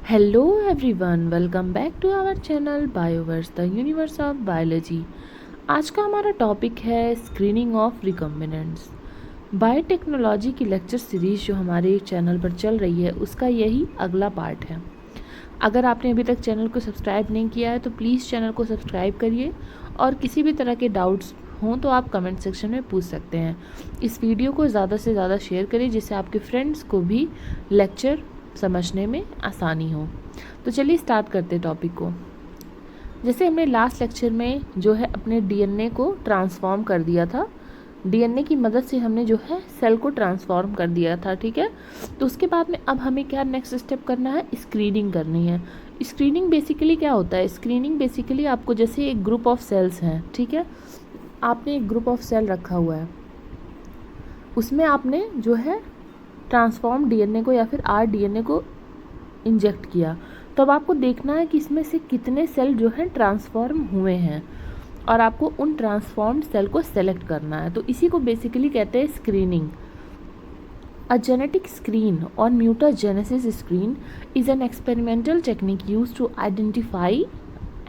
Hello everyone, welcome back to our channel Bioverse the universe of biology. आज का हमारा topic है screening of recombinants. Biotechnology की lecture series जो हमारे चैनल पर चल रही है उसका यही अगला पार्ट है। अगर आपने अभी तक चैनल को सब्सक्राइब नहीं किया है तो प्लीज़ चैनल को सब्सक्राइब करिए और किसी भी तरह के डाउट्स हों तो आप कमेंट सेक्शन में पूछ सकते हैं। इस वीडियो को ज़्यादा से ज़्यादा शेयर करिए जिससे आपके फ्रेंड्स को भी लेक्चर समझने में आसानी हो। तो चलिए स्टार्ट करते हैं टॉपिक को। जैसे हमने लास्ट लेक्चर में जो है अपने डीएनए को ट्रांसफॉर्म कर दिया था, डीएनए की मदद से हमने जो है सेल को ट्रांसफॉर्म कर दिया था, ठीक है। तो उसके बाद में अब हमें क्या नेक्स्ट स्टेप करना है, स्क्रीनिंग करनी है। स्क्रीनिंग बेसिकली क्या होता है? स्क्रीनिंग बेसिकली आपको जैसे एक ग्रुप ऑफ सेल्स हैं, ठीक है, आपने एक ग्रुप ऑफ सेल रखा हुआ है, उसमें आपने जो है ट्रांसफॉर्म डीएनए को या फिर आरडीएनए को इंजेक्ट किया, तो अब आपको देखना है कि इसमें से कितने सेल जो है ट्रांसफॉर्म हुए हैं और आपको उन ट्रांसफॉर्म्ड सेल को सेलेक्ट करना है। तो इसी को बेसिकली कहते हैं स्क्रीनिंग। अ जेनेटिक स्क्रीन और mutagenesis screen is an experimental technique use to identify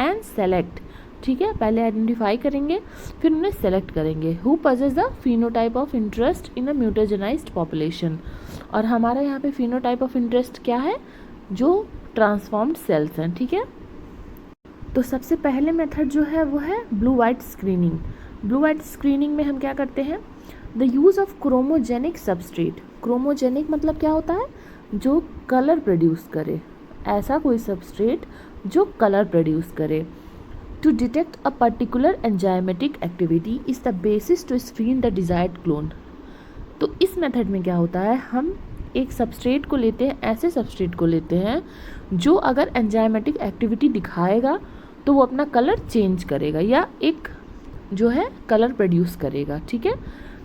and select, ठीक है। पहले आइडेंटिफाई करेंगे फिर उन्हें सेलेक्ट करेंगे who possess the phenotype of interest in a mutagenized population. और हमारा यहाँ पे फिनोटाइप ऑफ इंटरेस्ट क्या है? जो ट्रांसफॉर्म्ड सेल्स हैं, ठीक है। तो सबसे पहले मेथड जो है वो है blue white screening. Blue white screening में हम क्या करते हैं? The use of chromogenic substrate. Chromogenic मतलब क्या होता है? जो कलर प्रोड्यूस करे, ऐसा कोई सबस्ट्रेट जो कलर प्रोड्यूस करे। To detect a particular enzymatic activity is the basis to screen the desired clone। तो इस मेथड में क्या होता है, हम एक सबस्ट्रेट को लेते हैं, ऐसे सबस्ट्रेट को लेते हैं जो अगर एंजाइमेटिक एक्टिविटी दिखाएगा तो वो अपना कलर चेंज करेगा या एक जो है कलर प्रोड्यूस करेगा, ठीक है।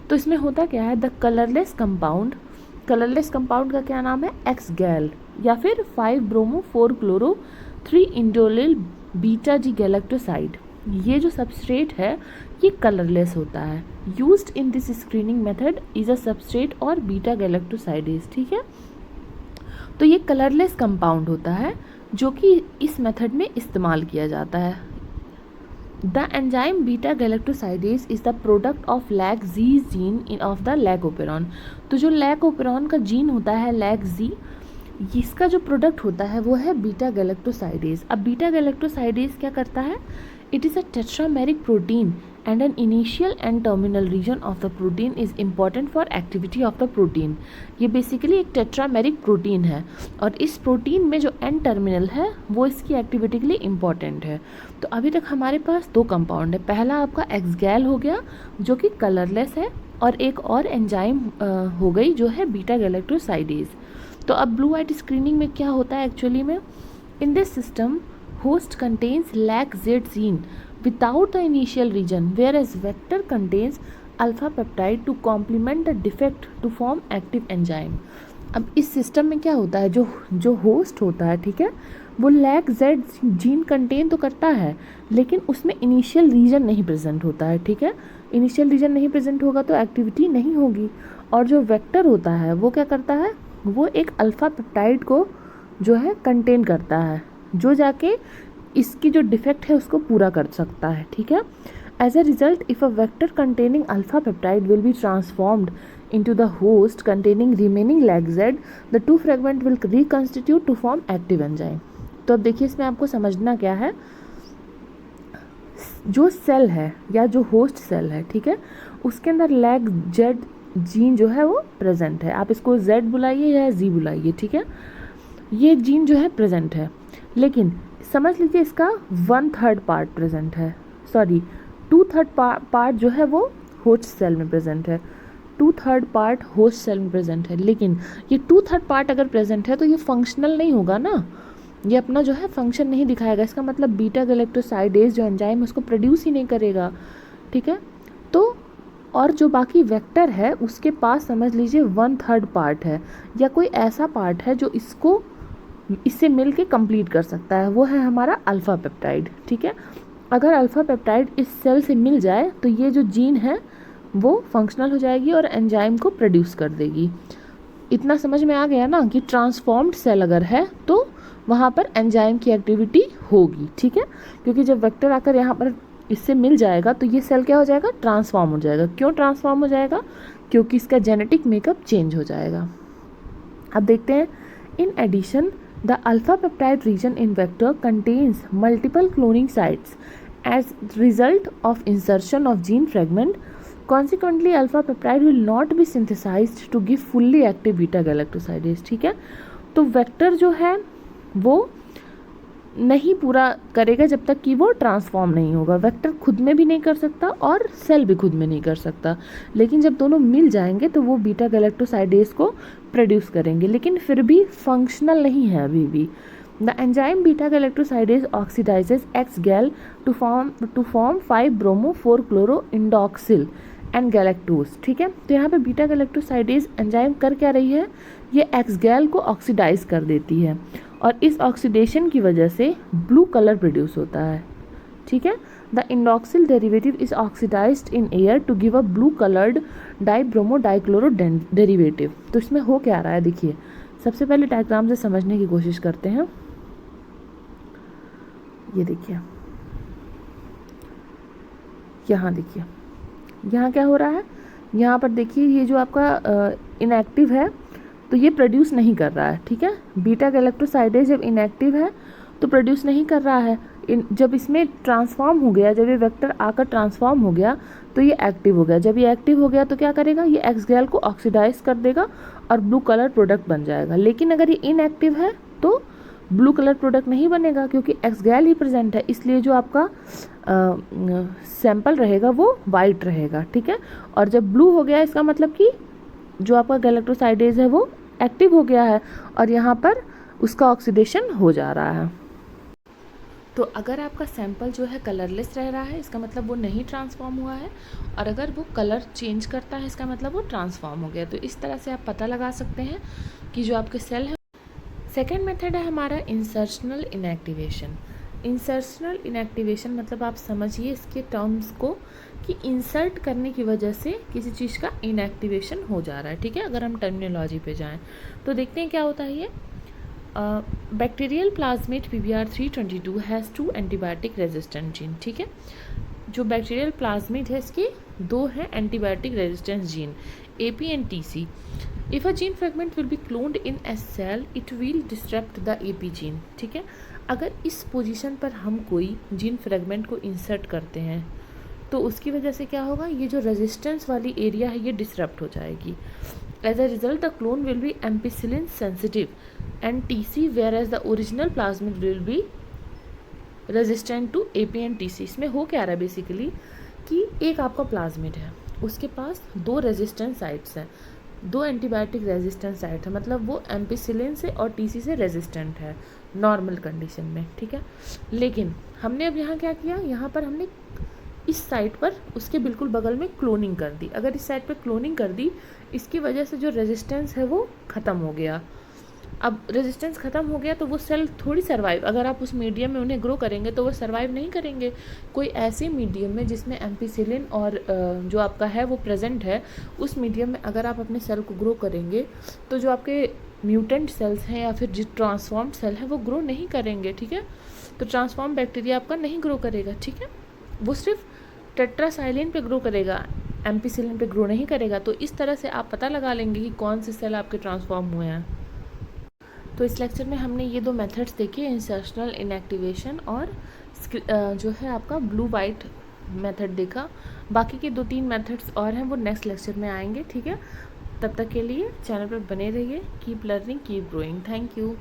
तो इसमें होता क्या है, the colourless compound. Colourless compound का क्या नाम है? एक्स गैल या फिर 5-ब्रोमो-4-क्लोरो-3-इंडोलिल बीटा जी गैलेक्टोसाइड। ये जो सबस्ट्रेट है ये कलरलेस होता है। Used in this screening method is a substrate और बीटा गैलेक्टोसाइडेज, ठीक है। तो ये कलरलेस कंपाउंड होता है जो कि इस मेथड में इस्तेमाल किया जाता है। The enzyme beta galactosidase is the product of lac Z gene of the lac operon. तो जो लैकोपेरॉन का जीन होता है लैग जी, इसका जो प्रोडक्ट होता है वो है बीटा गैलेक्टोसाइडेज। अब बीटा गैलेक्टोसाइडेज क्या करता है? It is a tetrameric protein and an initial and terminal region of the protein is important for activity of the protein. ये बेसिकली एक टेट्रामेरिक प्रोटीन है और इस प्रोटीन में जो एंड टर्मिनल है वो इसकी एक्टिविटी के लिए इम्पॉर्टेंट है। तो अभी तक हमारे पास दो कंपाउंड है। पहला आपका एक्सगैल हो गया जो कि कलरलेस है और एक और एंजाइम हो गई जो है बीटा गैलेक्टोसाइडेज। तो अब ब्लू वाइट स्क्रीनिंग में क्या होता है एक्चुअली में? In this system host contains LAC-Z gene without the initial region, whereas vector contains alpha peptide to complement the defect to form active enzyme। अब इस सिस्टम में क्या होता है, जो होस्ट होता है, ठीक है, वो LAC-Z जीन कंटेन तो करता है लेकिन उसमें इनिशियल रीजन नहीं प्रेजेंट होता है, ठीक है। इनिशियल रीजन नहीं प्रेजेंट होगा तो एक्टिविटी नहीं होगी। और जो वेक्टर होता है वो क्या करता है? वो एक अल्फ़ा पेप्टाइड को जो है कंटेन करता है जो जाके इसकी जो डिफेक्ट है उसको पूरा कर सकता है, ठीक है। As a result if a vector containing alpha peptide will be transformed into the host containing remaining लैग-Z, the two fragment will reconstitute to form active enzyme. तो अब देखिए इसमें आपको समझना क्या है, जो सेल है या जो होस्ट सेल है, ठीक है, उसके अंदर लैग-Z जीन जो है वो प्रेजेंट है। आप इसको Z बुलाइए या Z बुलाइए, ठीक है। ये जीन जो है प्रेजेंट है लेकिन समझ लीजिए इसका 1/3 पार्ट प्रेजेंट है, सॉरी 2/3 पार्ट जो है वो होस्ट सेल में प्रेजेंट है। 2/3 पार्ट होस्ट सेल में प्रेजेंट है लेकिन ये 2/3 पार्ट अगर प्रेजेंट है तो ये फंक्शनल नहीं होगा ना, ये अपना जो है फंक्शन नहीं दिखाएगा। इसका मतलब बीटा गैलेक्टोसाइडेज जो एंजाइम उसको प्रोड्यूस ही नहीं करेगा, ठीक है। तो और जो बाकी वेक्टर है उसके पास समझ लीजिए 1/3 पार्ट है या कोई ऐसा पार्ट है जो इससे मिल के कंप्लीट कर सकता है, वो है हमारा अल्फ़ा पेप्टाइड, ठीक है। अगर अल्फ़ा पेप्टाइड इस सेल से मिल जाए तो ये जो जीन है वो फंक्शनल हो जाएगी और एंजाइम को प्रोड्यूस कर देगी। इतना समझ में आ गया ना कि ट्रांसफॉर्म्ड सेल अगर है तो वहाँ पर एंजाइम की एक्टिविटी होगी, ठीक है। क्योंकि जब वेक्टर आकर यहाँ पर इससे मिल जाएगा तो ये सेल क्या हो जाएगा, ट्रांसफॉर्म हो जाएगा। क्यों ट्रांसफॉर्म हो जाएगा, क्योंकि इसका जेनेटिक मेकअप चेंज हो जाएगा। अब देखते हैं, in addition the alpha peptide region in vector contains multiple cloning sites as result of insertion of gene fragment. Consequently alpha peptide will not be synthesized to give fully active beta galactosidase, ठीक है। तो vector जो है वो नहीं पूरा करेगा जब तक कि वो ट्रांसफॉर्म नहीं होगा। वेक्टर खुद में भी नहीं कर सकता और सेल भी खुद में नहीं कर सकता, लेकिन जब दोनों मिल जाएंगे तो वो बीटा गैलेक्टोसाइडेज को प्रोड्यूस करेंगे, लेकिन फिर भी फंक्शनल नहीं है अभी भी। The enzyme beta galactosidase oxidizes X gal to form 5 bromo 4 chloro indoxyl and galactose, ठीक है। तो यहाँ पे बीटा गैलेक्टोसाइडेज एंजाइम कर क्या रही है, ये एक्स गैल को ऑक्सीडाइज कर देती है और इस ऑक्सीडेशन की वजह से ब्लू कलर प्रोड्यूस होता है, ठीक है। The indoxyl derivative is oxidized in air to give a blue coloured dibromo dichloro derivative. तो इसमें हो क्या रहा है, देखिए सबसे पहले डायग्राम से समझने की कोशिश करते हैं। ये देखिए, यहाँ देखिए, यहाँ क्या हो रहा है, यहाँ पर देखिए ये जो आपका इनएक्टिव है तो ये प्रोड्यूस नहीं कर रहा है, ठीक है। बीटा गैलेक्टोसाइडेज जब इनएक्टिव है तो प्रोड्यूस नहीं कर रहा है। जब इसमें ट्रांसफॉर्म हो गया, जब ये वेक्टर आकर ट्रांसफॉर्म हो गया तो ये एक्टिव हो गया। जब ये एक्टिव हो गया तो क्या करेगा, ये एक्स गैल को ऑक्सीडाइज कर देगा और ब्लू कलर प्रोडक्ट बन जाएगा। लेकिन अगर ये इनएक्टिव है तो ब्लू कलर प्रोडक्ट नहीं बनेगा क्योंकि एक्स गैल ही प्रेजेंट है, इसलिए जो आपका सैंपल रहेगा वो वाइट रहेगा, ठीक है। और जब ब्लू हो गया इसका मतलब कि जो आपका गैलेक्टोसाइडेज है वो एक्टिव हो गया है और यहाँ पर उसका ऑक्सीडेशन हो जा रहा है। तो अगर आपका सैंपल जो है कलरलेस रह रहा है इसका मतलब वो नहीं ट्रांसफॉर्म हुआ है, और अगर वो कलर चेंज करता है इसका मतलब वो ट्रांसफॉर्म हो गया। तो इस तरह से आप पता लगा सकते हैं कि जो आपके सेल है। सेकेंड मेथड है हमारा इंसर्शनल इनएक्टिवेशन। इंसर्शनल इनएक्टिवेशन मतलब आप समझिए इसके टर्म्स को कि इंसर्ट करने की वजह से किसी चीज़ का इनएक्टिवेशन हो जा रहा है, ठीक है। अगर हम टर्मिनोलॉजी पे जाएं तो देखते हैं क्या होता है ये। Bacterial plasmid PBr322 has 2 antibiotic resistant gene, ठीक है। जो बैक्टीरियल प्लाज्मिड है इसके 2 हैं antibiotic resistance gene, AP and TC। If a gene fragment will be cloned in a cell it will disturb the AP gene, ठीक है। अगर इस पोजीशन पर हम कोई जीन फ्रेगमेंट को इंसर्ट करते हैं तो उसकी वजह से क्या होगा, ये जो रेजिस्टेंस वाली एरिया है ये डिसरप्ट हो जाएगी। As a result the clone will be ampicillin sensitive and TC, whereas the original plasmid will be resistant to AP and TC। इसमें हो क्या रहा है बेसिकली कि एक आपका प्लाज्मिड है, उसके पास 2 रेजिस्टेंस साइट्स हैं, 2 एंटीबायोटिक रेजिस्टेंस साइट है, मतलब वो एम्पिसिलिन से और TC से रेजिस्टेंट है नॉर्मल कंडीशन में, ठीक है। लेकिन हमने अब यहाँ क्या किया, यहाँ पर हमने इस साइट पर उसके बिल्कुल बगल में क्लोनिंग कर दी। अगर इस साइट पर क्लोनिंग कर दी इसकी वजह से जो रेजिस्टेंस है वो ख़त्म हो गया। अब रेजिस्टेंस ख़त्म हो गया तो वो सेल थोड़ी सर्वाइव, अगर आप उस मीडियम में उन्हें ग्रो करेंगे तो वो सर्वाइव नहीं करेंगे। कोई ऐसे मीडियम में जिसमें एम्पिसिलिन और जो आपका है वो प्रेजेंट है, उस मीडियम में अगर आप अपने सेल को ग्रो करेंगे तो जो आपके म्यूटेंट सेल्स हैं या फिर जो ट्रांसफॉर्म्ड सेल हैं वो ग्रो नहीं करेंगे, ठीक है। तो ट्रांसफॉर्म बैक्टीरिया आपका नहीं ग्रो करेगा, ठीक है। वो सिर्फ टेट्रासाइलिन पे ग्रो करेगा, एम्पिसिलिन पे ग्रो नहीं करेगा। तो इस तरह से आप पता लगा लेंगे कि कौन से सेल आपके ट्रांसफॉर्म हुए हैं। तो इस लेक्चर में हमने ये 2 मेथड्स देखे, इंसर्शनल इनएक्टिवेशन और जो है आपका ब्लू वाइट मेथड देखा। बाकी के 2-3 मेथड्स और हैं वो नेक्स्ट लेक्चर में आएंगे, ठीक है। तब तक के लिए चैनल पर बने रहिए। Keep learning, keep growing. Thank you.